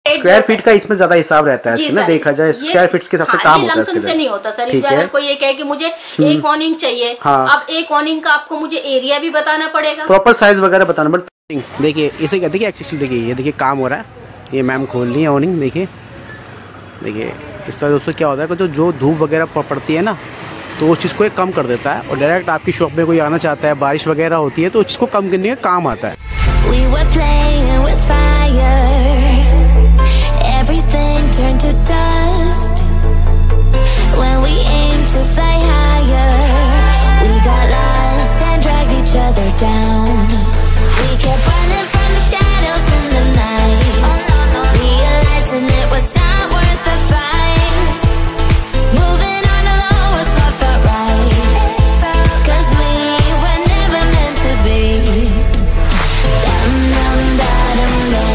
Square feet का इसमें ज्यादा हिसाब रहता है ना, देखा जाए स्क्वायर फीट के हिसाब से काम होता है। लमसम से नहीं होता सर। इसमें अगर कोई ये कहे कि मुझे एक ऑनिंग चाहिए, अब एक ऑनिंग का आपको मुझे एरिया भी बताना पड़ेगा, प्रॉपर साइज वगैरह बताना पड़ेगा। देखिए इसे कहते हैं एक्चुअली, देखिए ये देखिए काम हो रहा है, ये मैम खोल रही है ऑनिंग। देखिए देखिए इस तरह दोस्तों क्या होता है कि जो धूप वगैरह पड़ती है ना, तो उस चीज़ को एक कम कर देता है, और डायरेक्ट आपकी शॉप में कोई आना चाहता है, बारिश वगैरह होती है तो उस चीज़ को कम करने का काम आता है। Everything turned to dust when we aimed to fly higher. We got lost and dragged each other down. We kept running from the shadows in the night, realizing it was not worth the fight. Moving on alone was what felt right, 'cause we were never meant to be. Dum dum da dum day.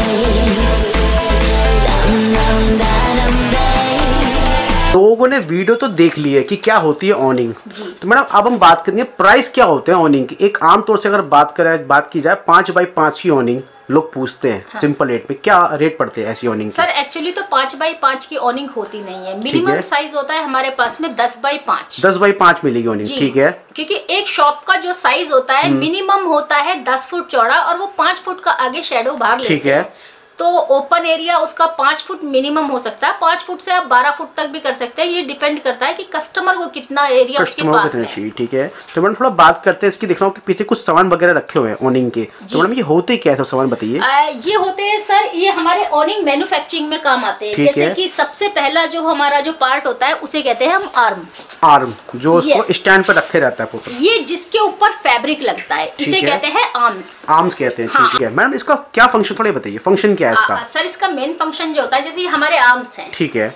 लोगों ने video तो देख ली है कि क्या होती है ऑनिंग, तो मैडम अब हम बात करेंगे प्राइस क्या होते हैं ऑनिंग की। एक आम तौर से अगर बात की जाए 5x5 की ऑनिंग लोग पूछते हैं, हाँ। सिंपल रेट में क्या रेट पड़ते हैं ऐसी ऑनिंग? सर एक्चुअली तो 5x5 की ऑनिंग होती नहीं है, मिनिमम साइज होता है हमारे पास में 10x5। 10x5 मिलेगी ऑनिंग, ठीक है। क्योंकि एक शॉप का जो साइज होता है मिनिमम होता है 10 फुट चौड़ा, और वो 5 फुट का आगे शेडो बाहर लेते हैं, तो ओपन एरिया उसका 5 फुट मिनिमम हो सकता है। 5 फुट से आप 12 फुट तक भी कर सकते हैं, ये डिपेंड करता है कि कस्टमर को कितना एरिया उसके पास है। ठीक है, तो मैडम थोड़ा बात करते हैं इसकी। देख रहा हूँ कि पीछे कुछ सामान वगैरह रखे हुए हैं ऑनिंग के, तो मैडम ये होते क्या है सामान बताइए। ये होते हैं सर, ये हमारे ऑनिंग मैन्युफैक्चरिंग में काम आते हैं। जैसे कि सबसे पहला जो हमारा जो पार्ट होता है उसे कहते हैं हम आर्म, जो उसको स्टैंड पर रखे रहता है, ये जिसके ऊपर फैब्रिक लगता है, इसे कहते हैं आर्म्स कहते हैं। ठीक है मैडम, इसका क्या फंक्शन थोड़ा बताइए, फंक्शन क्या है इसका? सर इसका मेन फंक्शन जो होता है, जैसे ये हमारे आर्म्स हैं, ठीक है,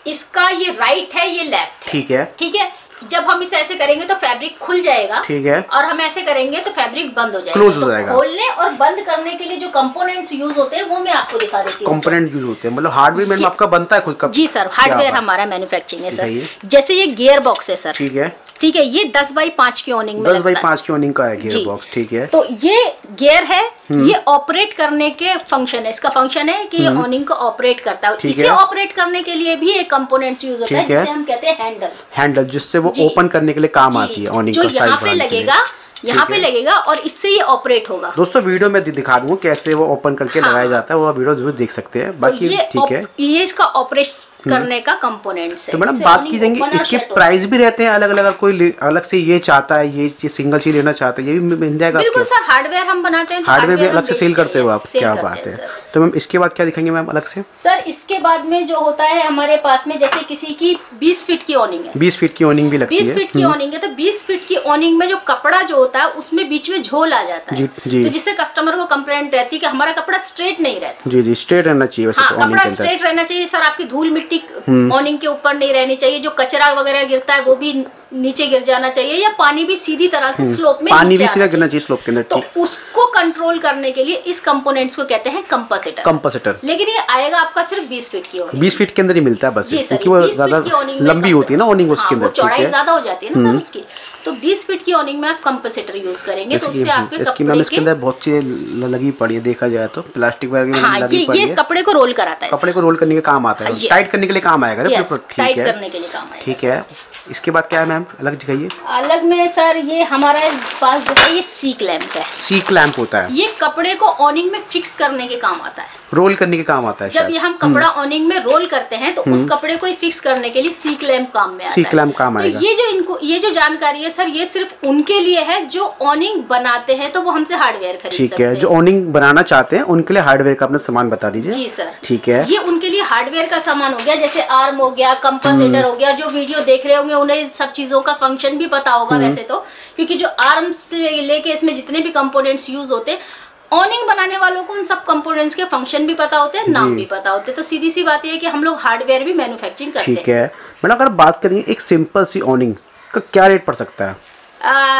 इसका ये राइट है, ये लेफ्ट है, ठीक है, ठीक है। जब हम इसे ऐसे करेंगे तो फैब्रिक खुल जाएगा, ठीक है, और हम ऐसे करेंगे तो फैब्रिक बंद हो जाएगा। क्लोज हो जाएगा। खोलने और बंद करने के लिए जो कंपोनेंट्स यूज होते हैं वो मैं आपको दिखा देती हूँ। कंपोनेंट यूज होते हैं मतलब हार्डवेयर में आपका बनता है खुद का? जी सर, हार्डवेयर हमारा मैन्युफैक्चरिंग है सर। जैसे ये गियर बॉक्स है सर, ठीक है, ठीक है, ये 10x5 की ऑनिंग में 10x5 की ऑनिंग का है गियर बॉक्स, ठीक है। तो ये गियर है, ये ऑपरेट करने के फंक्शन है, इसका फंक्शन है कि ये ऑनिंग को ऑपरेट करता है। इसे ऑपरेट करने के लिए भी एक कंपोनेंट्स यूज होता है, जिसे हम कहते हैं हैंडल, जिससे वो ओपन करने के लिए काम आती है ऑनिंग का। जो यहाँ पे लगेगा, यहाँ पे लगेगा, और इससे ये ऑपरेट होगा। दोस्तों वीडियो में दिखा दूंगा कैसे वो ओपन करके लगाया जाता है, वो वीडियो जरूर देख सकते हैं। बाकी ठीक है, ये इसका ऑपरेशन करने का कंपोनेंट्स है। तो मैडम बात की जाएंगे, इसके प्राइस भी रहते हैं अलग अलग, अगर कोई अलग से ये चाहता है, ये सिंगल चीज लेना चाहता है, ये भी मिल जाएगा? बिल्कुल सर, हार्डवेयर हम बनाते हैं, हार्डवेयर भी अलग से सेल करते हो आप? क्या बात है। तो मैम इसके बाद क्या दिखाएंगे मैम अलग से? सर इसके बाद में जो होता है हमारे पास में, जैसे किसी की 20 फीट की ऑनिंग है, 20 फीट की ऑनिंग भी लगती है। 20 फीट की ऑनिंग है, तो 20 फीट की ऑनिंग में जो कपड़ा जो होता है उसमें बीच में झोल आ जाता है, तो जिससे कस्टमर को कंप्लेंट रहती है कि हमारा कपड़ा स्ट्रेट नहीं रहता। जी, स्ट्रेट रहना चाहिए वैसे तो कपड़ा स्ट्रेट रहना चाहिए सर। आपकी धूल मिट्टी ऑनिंग के ऊपर नहीं रहनी चाहिए, जो कचरा वगैरह गिरता है वो भी नीचे गिर जाना चाहिए, या पानी भी सीधी तरह से स्लोप में पानी भी सीधा गिरना चाहिए स्लोप के अंदर। तो उसको कंट्रोल करने के लिए इस कंपोनेंट्स को कहते हैं कंपोजिटर। लेकिन ये आएगा आपका सिर्फ 20 फीट की ऑनिंग, 20 फीट के अंदर ही मिलता है बस, क्योंकि वो ज्यादा लंबी होती है ना ऑनिंग उसके अंदर, चौड़ाई ज्यादा हो जाती है ना सर उसकी। तो 20 फीट की ऑनिंग में आप कंपोजिटर यूज करेंगे, तो उससे आपके कपड़े इसके अंदर बहुत चीजें लगी पड़ी है, देखा जाए तो प्लास्टिक वगैरह लगी पड़ी है। ये कपड़े को रोल कराता है, कपड़े को रोल करने के काम आता है, टाइट करने के लिए काम आएगा। टाइट करने के लिए काम आएगा, ठीक है। इसके बाद क्या है मैम अलग दिखाइए? अलग में सर ये हमारे पास जो है ये सी क्लैंप है। सी क्लैंप होता है, ये कपड़े को ऑनिंग में फिक्स करने के काम आता है, रोल करने के काम आता है। जब ये हम कपड़ा ऑनिंग में रोल करते हैं तो उस कपड़े को फिक्स करने के लिए सी क्लैंप काम में आता है। सी क्लैंप काम आएगा। तो ये जो जानकारी है सर, ये सिर्फ उनके लिए है जो ऑनिंग बनाते हैं, तो वो हमसे हार्डवेयर खरीद सकते हैं। ठीक है, जो ऑनिंग बनाना चाहते हैं उनके लिए हार्डवेयर का अपना सामान बता दीजिए। जी सर, ठीक है। ये उनके लिए हार्डवेयर का सामान हो गया, जैसे आर्म हो गया, कंपोजिटर हो गया। जो वीडियो देख रहे होंगे उन्हें सब चीजों का फंक्शन भी पता होगा वैसे तो, क्योंकि जो आर्म्स से लेके इसमें जितने भी कंपोनेंट्स यूज होते हैं, ऑनिंग बनाने वालों को उन सब कंपोनेंट्स के फंक्शन भी पता होते हैं, नाम भी पता होते हैं। तो सीधी सी बात ये है कि हम लोग हार्डवेयर भी मैन्युफैक्चरिंग करते हैं। ठीक है मैडम, अगर बात करेंगे एक सिंपल सी ऑनिंग का क्या रेट पड़ सकता है?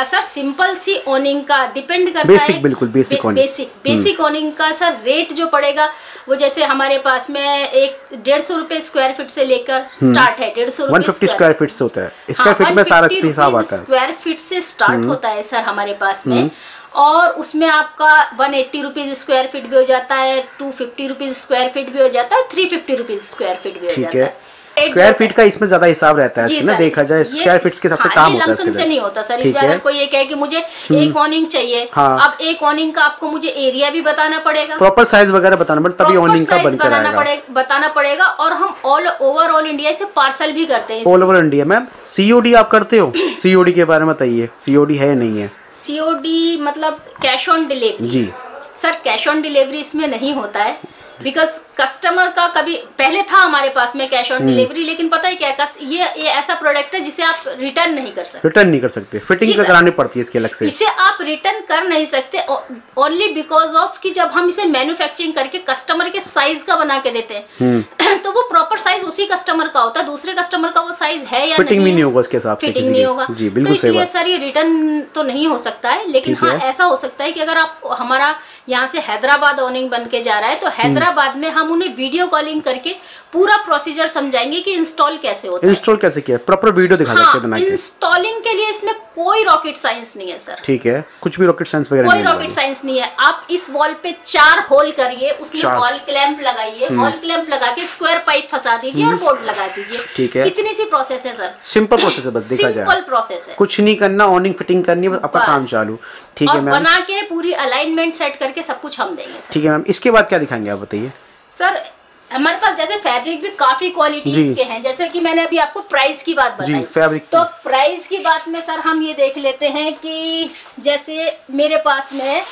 सर सिंपल सी ऑनिंग का डिपेंड करता बेसिक, है, बिल्कुल बेसिक ऑनिंग का सर रेट जो पड़ेगा वो, जैसे हमारे पास में एक 150 रुपए स्क्वायर फीट से लेकर स्टार्ट है। 150 रुपए 150 स्क्वायर फीट से होता है, स्क्वायर फीट में सारा हिसाब आता है। स्क्वायर फीट से स्टार्ट होता है सर हमारे पास में, और उसमें आपका 180 रुपीज स्क्वायर फीट भी हो जाता है, 250 रुपीज स्क्वायर फीट भी हो जाता है और 350 रुपीज स्क्वायर फीट भी हो जाता है। स्क्वायर फीट का इसमें ज्यादा हिसाब रहता है ना, देखा जाए स्क्वायर फीट के हिसाब से काम होता है। लमसम से नहीं होता सर, इसमें अगर कोई ये कहे कि मुझे एक ऑनिंग चाहिए, अब एक ऑनिंग का आपको मुझे एरिया भी बताना पड़ेगा, प्रॉपर साइज वगैरह बताना पड़ेगा, तभी ऑनिंग का बनकर आएगा, बताना पड़ेगा। और हम ऑल इंडिया से पार्सल भी करते हैं। All over India. Ma'am COD आप करते हो? सीओडी के बारे में बताइए, सीओडी है नहीं है? सीओडी मतलब कैश ऑन डिलीवरी जी सर, कैश ऑन डिलीवरी इसमें नहीं होता है, बिकॉज कस्टमर का कभी पहले था हमारे पास में कैश ऑन डिलीवरी, लेकिन पता है क्या, ये ऐसा प्रोडक्ट है जिसे आप रिटर्न नहीं कर सकते। रिटर्न नहीं कर सकते, फिटिंग तो करानी पड़ती है इसके अलग से। इसे आप रिटर्न कर नहीं सकते ओनली बिकॉज ऑफ कि जब हम इसे मैन्युफैक्चरिंग करके कस्टमर के साइज का बना के देते हैं तो वो प्रॉपर साइज उसी कस्टमर का होता है, दूसरे कस्टमर का वो साइज है या फिटिंग नहीं होगा उसके हिसाब से, फिटिंग नहीं होगा जी बिल्कुल सही बात। सर ये रिटर्न तो नहीं हो सकता है, लेकिन हाँ ऐसा हो सकता है कि अगर आप हमारा यहाँ से हैदराबाद ऑनिंग बन के जा रहा है तो हैदराबाद में हम उन्हें वीडियो कॉलिंग करके पूरा प्रोसीजर समझाएंगे कि इंस्टॉल कैसे होता है, इंस्टॉल कैसे किया, प्रॉपर वीडियो दिखा सकते हैं बना के। इंस्टॉलिंग के लिए इसमें कोई रॉकेट साइंस नहीं है सर। ठीक है, कुछ भी रॉकेट साइंस वगैरह कोई रॉकेट साइंस नहीं है। आप इस वॉल पे 4 होल करिए, उसमें वॉल क्लैंप लगाइए, वॉल क्लैंप लगा के स्क्वायर पाइप फंसा दीजिए और बोर्ड लगा दीजिए। ठीक है, इतनी सी प्रोसेस है सर, सिंपल प्रोसेस है, बस देखा जाए सिंपल प्रोसेस है, कुछ नहीं करना, ऑनिंग फिटिंग करनी है, आपका काम चालू। ठीक है मैम, बना के पूरी अलाइनमेंट सेट करके सब कुछ हम देंगे सर। ठीक है मैम, इसके बाद क्या दिखाएंगे आप बताइए? सर हमारे पास जैसे फैब्रिक भी काफी क्वालिटीज के हैं, जैसे कि मैंने अभी आपको प्राइस की बात बताई, फैब्रिक तो प्राइस की बात में सर हम ये देख लेते हैं कि जैसे मेरे पास में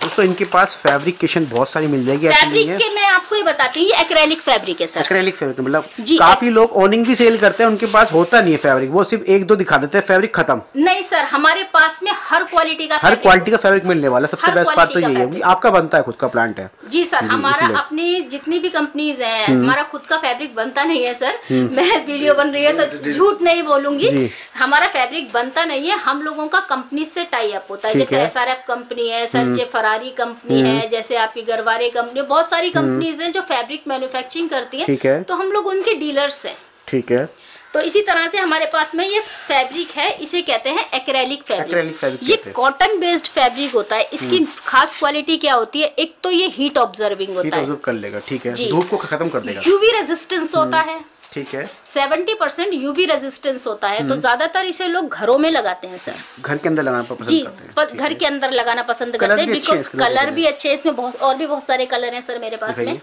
दोस्तों इनके पास फैब्रिकेशन बहुत सारी मिल जाएगी। फैब्रिक के मैं आपको ये बताती हूँ, ये एक्रेलिक फैब्रिक है सर। एक्रेलिक फैब्रिक मतलब काफी लोग ऑनिंग भी सेल करते हैं, उनके पास होता नहीं है फैब्रिक, वो सिर्फ 1-2 दिखा देते हैं, फैब्रिक खत्म। नहीं सर, हमारे पास में हर क्वालिटी का फैब्रिक मिलने वाला, सबसे बेस्ट बात तो यही है। आपका बनता है खुद का प्लांट है? जी सर, हमारा अपनी जितनी भी कंपनीज है, हमारा खुद का फैब्रिक बनता नहीं है सर। मैं वीडियो बन रही है तो झूठ नहीं बोलूंगी, हमारा फैब्रिक बनता नहीं है, हम लोगों का कंपनी से टाई अप होता है। जैसे SRF कंपनी है सर, जे फरारी कंपनी है, जैसे आपकी गरवारे कंपनी, बहुत सारी कंपनीज हैं जो फैब्रिक मैन्युफैक्चरिंग करती हैं, तो हम लोग उनके डीलर्स हैं। ठीक है, तो इसी तरह से हमारे पास में ये फैब्रिक है, इसे कहते हैं एक्रेलिक फैब्रिक। ये कॉटन बेस्ड फैब्रिक होता है। इसकी खास क्वालिटी क्या होती है, एक तो ये हीट ऑब्जर्विंग होता है, कर लेगा, ठीक है, धूप को खत्म कर देगा। यूवी रेजिस्टेंस होता है, ठीक है, 70% यूवी रेजिस्टेंस होता है। तो ज्यादातर इसे लोग घरों में लगाते हैं सर, घर के अंदर लगाना पसंद करते हैं। घर के अंदर लगाना पसंद करते हैं, बिकॉज कलर भी अच्छे हैं इसमें, और भी बहुत सारे कलर हैं सर मेरे पास में।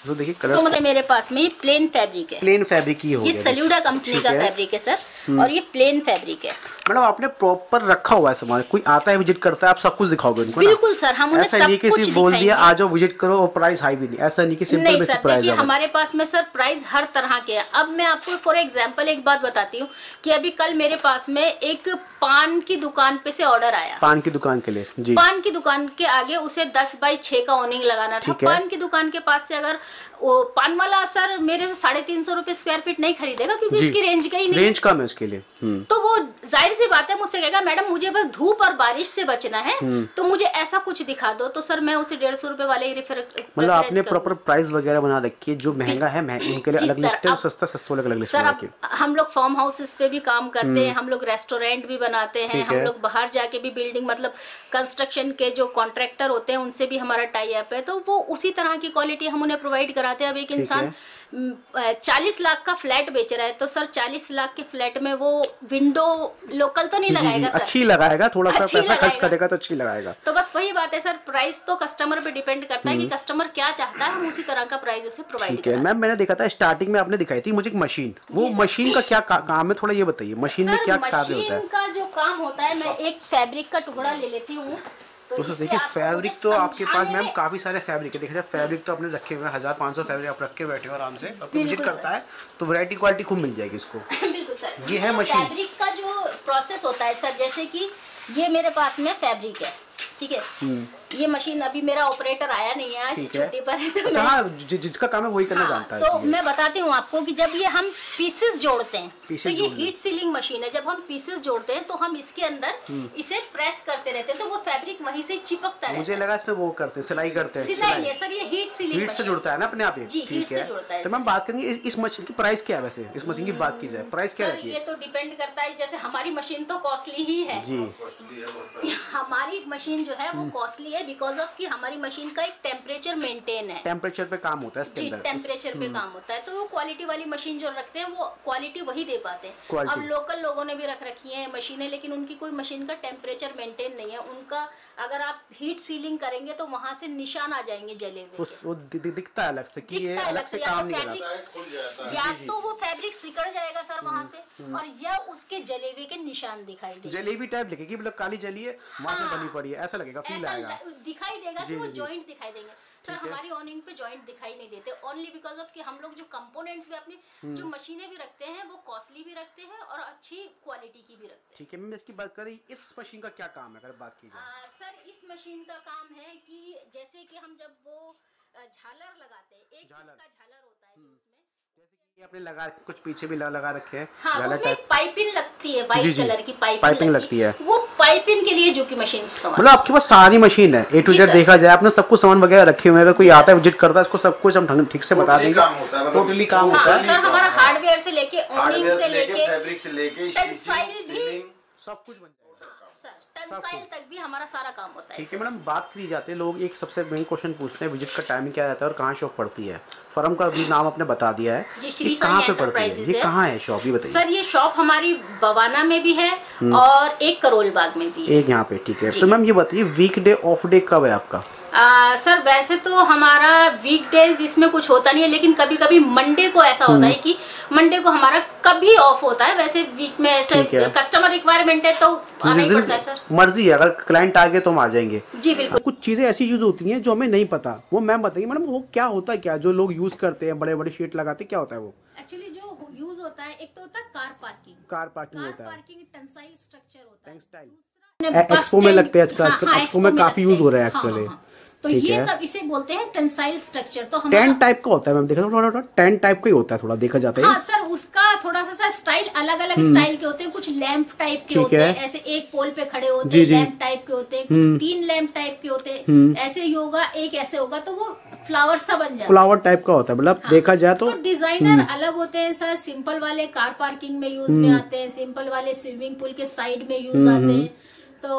तो देखिए कलर, तो मतलब मेरे पास में प्लेन फैब्रिक है, प्लेन फैब्रिक ही हो गया, ये सल्यूडा कंपनी का फैब्रिक है सर, और ये प्लेन फैब्रिक है। मैडम आपने प्रॉपर रखा हुआ है सामान, कोई आता है विजिट करता है आप सब कुछ दिखाओगे उनको? बिल्कुल सर, हम उन्हें सब कुछ बोल दिया आ जाओ विजिट करो और प्राइस हाई भी नहीं, ऐसा नहीं कि सिंपल बेसिक प्राइस है। हमारे पास में सर प्राइस हर तरह के हैं। अब मैं आपको फॉर एग्जांपल एक बात बताती हूँ कि अभी कल मेरे पास में एक पान की दुकान पे से ऑर्डर आया, पान की दुकान के लिए जी, पान की दुकान के आगे उसे 10x6 का ऑनिंग लगाना था। पान की दुकान के पास से अगर वो पान वाला सर मेरे से 350 रुपए स्क्वायर फीट नहीं खरीदेगा, क्योंकि उसकी रेंज का ही नहीं, रेंज कम है उसके लिए। तो वो जाहिर सी बात है मुझसे कहेगा मैडम मुझे बस धूप और बारिश से बचना है, तो मुझे ऐसा कुछ दिखा दो। तो सर मैं उसे 150 रुपए वाले ही मतलब आपने प्रॉपर प्राइस वगैरह बना रखी है, जो महंगा है उनके लिए अलग लिस्ट है, सस्ता अलग लिस्ट है। हम लोग फार्म हाउसेस पे भी काम करते हैं, हम लोग रेस्टोरेंट भी बनाते हैं, हम लोग बाहर जाके भी बिल्डिंग मतलब कंस्ट्रक्शन के जो कॉन्ट्रैक्टर होते हैं उनसे भी हमारा टाई अप है, तो वो उसी तरह की क्वालिटी हम उन्हें प्रोवाइड कराते हैं। अब एक इंसान 40 लाख का फ्लैट बेच रहा है, तो सर 40 लाख के फ्लैट में वो विंडो लोकल तो नहीं लगाएगा सर, अच्छी लगाएगा, थोड़ा सा पैसा खर्च करेगा तो अच्छी लगाएगा। तो बस वही बात है सर, प्राइस तो कस्टमर पे डिपेंड करता है कि कस्टमर क्या चाहता है, हम उसी तरह का प्राइस उसे प्रोवाइड करते हैं। मैम मैंने देखा था स्टार्टिंग में आपने दिखाई थी मुझे एक मशीन, वो मशीन का क्या काम है थोड़ा ये बताइए, मशीन में क्या कार्य होता है? मशीन का जो काम होता है, मैं एक फैब्रिक का टुकड़ा ले लेती हूँ। तो देखिए फैब्रिक तो आपके पास मैम काफी सारे फैब्रिक है, देखिए फैब्रिक तो आपने रखे हुए हैं 1500 फैब्रिक आप रख के बैठे हो आराम से, आपको विजिट करता है तो वैरायटी क्वालिटी खूब मिल जाएगी इसको। बिल्कुल सर, ये है मशीन। फैब्रिक का जो प्रोसेस होता है सर, जैसे कि ये मेरे पास में फैब्रिक है, ठीक है, ये मशीन अभी मेरा ऑपरेटर आया नहीं है, आज छुट्टी पर है, तो मैं जिसका काम है वही करना जानता है। तो मैं बताती हूँ आपको कि जब ये हम पीसेस जोड़ते हैं तो ये हीट सीलिंग मशीन है। जब हम पीसेस जोड़ते हैं तो हम इसके अंदर इसे प्रेस करते रहते हैं तो वो फैब्रिक वहीं से चिपकता रहता है। मुझे लगा इसमें वो करते हैं, सिलाई करते हैं। सिलाई है सर, ये हीट सीलिंग हीट से जुड़ता है ना अपने आप ही। जी, हीट से जुड़ता है। तो मैम बात करेंगे इस मशीन की प्राइस क्या है वैसे? इस मशीन की बात की जाए प्राइस क्या है? ये तो डिपेंड करता है, जैसे हमारी मशीन तो कॉस्टली ही है जी। हमारी मशीन जो है वो कॉस्टली है बिकॉज ऑफ कि हमारी मशीन का एक टेम्परेचर मेंटेन है, टेम्परेचर पे काम होता है इसके अंदर। टेम्परेचर पे काम होता है, तो वो क्वालिटी वाली मशीन जो रखते हैं वो क्वालिटी वही दे पाते हैं। अब लोकल लोगों ने भी रख रखी है मशीनें, लेकिन उनकी कोई मशीन का टेम्परेचर मेंटेन नहीं है। उनका अगर आप हीट सीलिंग करेंगे तो वहां से निशान आ जाएंगे जले हुए, वो दिखता है अलग से कि ये अलग से काम नहीं कर रहा, या तो वो फैब्रिक सिकड़ जाएगा सर वहां से, और या उसके जले हुए के निशान दिखाई देंगे। जलेबी टाइप दिखेगी, मतलब काली जली है वहां से बनी पड़ी है ऐसा लगेगा, फील आएगा, दिखाई देगा कि वो जॉइंट दिखाई देंगे। सर हमारी ऑनिंग पे जॉइंट दिखाई नहीं देते, ओनली बिकॉज ऑफ कि हम लोग जो कंपोनेंट्स भी अपनी जो मशीनें भी रखते हैं वो कॉस्टली भी रखते हैं और अच्छी क्वालिटी की भी रखते हैं। ठीक है मैम, इसकी बात करें इस मशीन का क्या काम है अगर बात की जाए? सर इस मशीन का काम है कि जैसे कि हम जब वो झालर लगाते हैं, एक का झालर होता है जो उसमें जैसे कि आपने लगा कुछ पीछे भी लगा रखे हैं, हाँ, उसमें पाइपिंग लगती है, व्हाइट कलर की पाइपिंग लगती है, वो पाइपिंग के लिए जो की मशीन मतलब आपके पास सारी मशीन है ए टू जेड देखा जाए, आपने सब कुछ सामान वगैरह रखे हुए हैं, अगर कोई आता है विजिट करता है इसको सब कुछ हम ठीक से बता देंगे, टोटली काम होता है। सर हमारा हार्डवेयर से लेके ऑनिंग से लेके फैब्रिक से लेके टेंसाइल भी सब कुछ बन जाएगा सर, टेंसाइल तक भी हमारा सारा काम होता है। ठीक है मैडम, बात करी जाती है लोग एक सबसे मेन क्वेश्चन पूछते हैं विजिट का टाइमिंग क्या रहता है और कहाँ शॉप पड़ती है? फर्म का भी नाम आपने बता दिया है, कहाँ पे पड़ती है, ये कहाँ है शॉप, ये बताइए सर। ये शॉप हमारी बवाना में भी है और एक करोल बाग में भी है, एक यहाँ पे। ठीक है, तो मैम ये बताइए वीकडे ऑफ डे कब है आपका? सर वैसे तो हमारा वीकडेज इसमें कुछ होता नहीं है, लेकिन कभी कभी मंडे को ऐसा होता है कि मंडे को हमारा कभी ऑफ होता है। वैसे वीक में ऐसे कस्टमर रिक्वायरमेंट है तो आना ही पड़ता है सर, मर्जी है, अगर क्लाइंट आ गए तो हम आ जाएंगे। जी बिल्कुल। कुछ चीजें ऐसी यूज होती हैं जो हमें नहीं पता, वो मैम बताइए मैडम वो क्या होता है, क्या जो लोग यूज करते हैं बड़े बड़े शीट लगाते हैं, क्या होता है वो? एक्चुअली जो यूज होता है एक तो होता है कार पार्किंग होता है, पार्किंग टेंसाइल स्ट्रक्चर होता है, एक्सपो में लगते हैं आजकल, एक्सपो में काफी यूज हो रहा है एक्चुअली। तो ये सब इसे बोलते हैं टेंसाइल स्ट्रक्चर। तो हमारा टेंट टाइप का होता है मैम, देखा थोड़ा टेंट टाइप का ही होता है, थोड़ा देखा जाता है। हाँ सर, उसका थोड़ा सा स्टाइल अलग अलग स्टाइल के होते हैं, कुछ लैंप टाइप के होते हैं, ऐसे एक पोल पे खड़े होते हैं, लैंप टाइप के होते हैं, कुछ 3 लैंप टाइप के होते हैं, ऐसे ही होगा, एक ऐसे होगा तो वो फ्लावर सा बन जाता है, फ्लावर टाइप का होता है मतलब देखा जाए तो डिजाइनर अलग होते हैं सर। सिंपल वाले कार पार्किंग में यूज में आते हैं, सिंपल वाले स्विमिंग पूल के साइड में यूज आते हैं। तो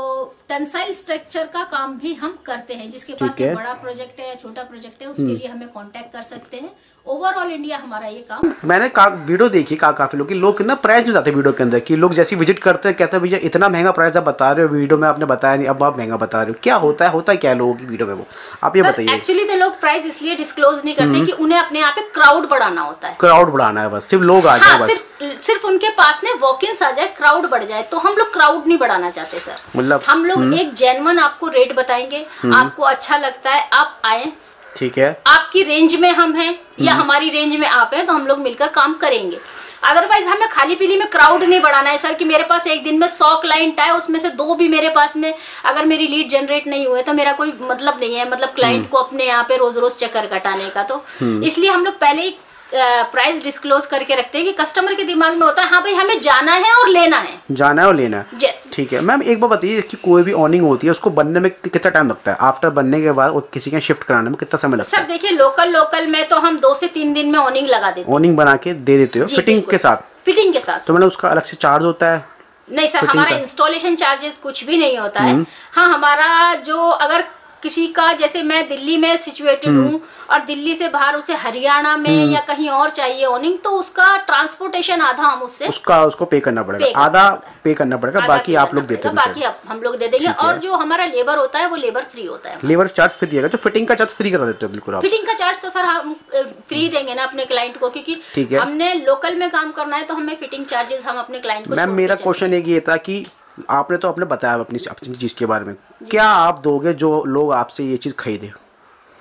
टेंसाइल स्ट्रक्चर का काम भी हम करते हैं, जिसके पास में बड़ा प्रोजेक्ट है या छोटा प्रोजेक्ट है उसके लिए हमें कांटेक्ट कर सकते हैं। ओवरऑल इंडिया हमारा ये काम। मैंने वीडियो देखी काफी लोग ना प्राइस नहीं बताते वीडियो के अंदर, कि लोग जैसे विजिट करते हैं कहते हैं भैया इतना महंगा प्राइस आप बता रहे हो, वीडियो में आपने बताया नहीं, अब आप महंगा बता रहे हो, क्या होता है क्या लोगों की वीडियो में वो आप ये बताइए। एक्चुअली तो लोग प्राइस इसलिए डिस्क्लोज नहीं करते कि उन्हें अपने यहाँ पे क्राउड बढ़ाना होता है, क्राउड बढ़ाना है बस, सिर्फ लोग आ जाए बस, सिर्फ उनके पास में वॉक-इन्स आ जाए, क्राउड बढ़ जाए। तो हम लोग क्राउड नहीं बढ़ाना चाहते सर, मतलब हम लोग एक जेन्युइन आपको रेट बताएंगे, आपको अच्छा लगता है आप आए, ठीक है, आपकी रेंज में हम हैं या हमारी रेंज में आप हैं तो हम लोग मिलकर काम करेंगे। अदरवाइज हमें खाली पीली में क्राउड नहीं बढ़ाना है सर, कि मेरे पास एक दिन में 100 क्लाइंट आए उसमें से 2 भी मेरे पास में अगर मेरी लीड जनरेट नहीं हुए तो मेरा कोई मतलब नहीं है, मतलब क्लाइंट को अपने यहाँ पे रोज रोज चक्कर कटाने का। तो इसलिए हम लोग पहले ही प्राइस डिस्क्लोज करके रखते हैं कि कस्टमर के दिमाग में होता है हाँ भाई हमें जाना है और लेना है। yes. ठीक है मैम, एक बार बताइए कि कोई भी ऑनिंग होती है उसको बनने में कितना टाइम लगता है? आफ्टर बनने के बाद और किसी के शिफ्ट कराने में कितना समय लगता है? सर देखिए लोकल में तो हम 2 से 3 दिन में ऑनिंग लगा देते हैं, ऑनिंग बना के दे देते हो फिटिंग के साथ? फिटिंग के साथ। तो मतलब उसका अलग से चार्ज होता है? नहीं सर, हमारा इंस्टॉलेशन चार्जेस कुछ भी नहीं होता है। हाँ, हमारा जो अगर किसी का जैसे मैं दिल्ली में सिचुएटेड हूँ और दिल्ली से बाहर उसे हरियाणा में या कहीं और चाहिए ऑनिंग, तो उसका ट्रांसपोर्टेशन आधा हम उसको पे करना पड़ेगा, आधा पे करना पड़ेगा, बाकी आप लोग देते हैं? बाकी हम लोग दे देंगे। और जो हमारा लेबर होता है वो लेबर फ्री होता है, लेबर चार्ज फ्री है। जो फिटिंग का चार्ज फ्री करा देते हो बिल्कुल आप? फिटिंग का चार्ज तो सर हम फ्री देंगे ना अपने क्लाइंट को, क्योंकि हमने लोकल में काम करना है तो हमें फिटिंग चार्जेस हम अपने क्लाइंट को। मैम मेरा क्वेश्चन एक ये था कि आपने तो अपने बताया अपनी चीज के बारे में, क्या आप दोगे जो लोग आपसे ये चीज खरीदे?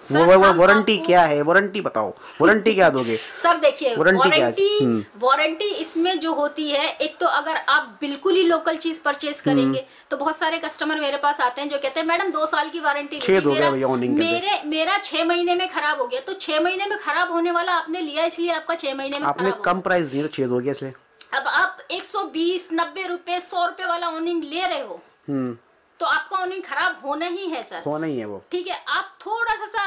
वारंटी क्या है? वारंटी बताओ, वारंटी क्या दोगे? सर देखिए, वारंटी वारंटी इसमें जो होती है, एक तो अगर आप बिल्कुल ही लोकल चीज परचेज करेंगे तो बहुत सारे कस्टमर मेरे पास आते हैं जो कहते हैं मैडम 2 साल की वारंटी मेरा 6 महीने में खराब हो गया। तो 6 महीने में खराब होने वाला आपने लिया इसलिए आपका 6 महीने में आपने कम प्राइस दिया, 6 हो गया इसलिए। अब आप 120, 90 रुपए, 100 रुपए वाला ऑनिंग ले रहे हो तो आपका ऑनिंग खराब होना ही है सर, होना ही है वो। ठीक है, आप थोड़ा सा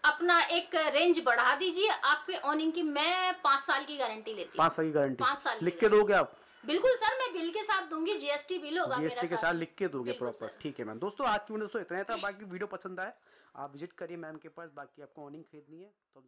अपना एक रेंज बढ़ा दीजिए। आपके ऑनिंग की मैं 5 साल की गारंटी लेती हूँ। 5 साल की गारंटी? 5 साल लिख के दोगे आप? बिल्कुल सर, मैं बिल के साथ दूंगी, जीएसटी बिल होगा मेरा, जीएसटी के साथ लिख के दोगे प्रॉपर। ठीक है मैम। दोस्तों आज की वीडियो इतना ही था। बाकी वीडियो पसंद आए आप विजिट करिए मैम के पास। बाकी आपको ऑनिंग खरीदनी है तो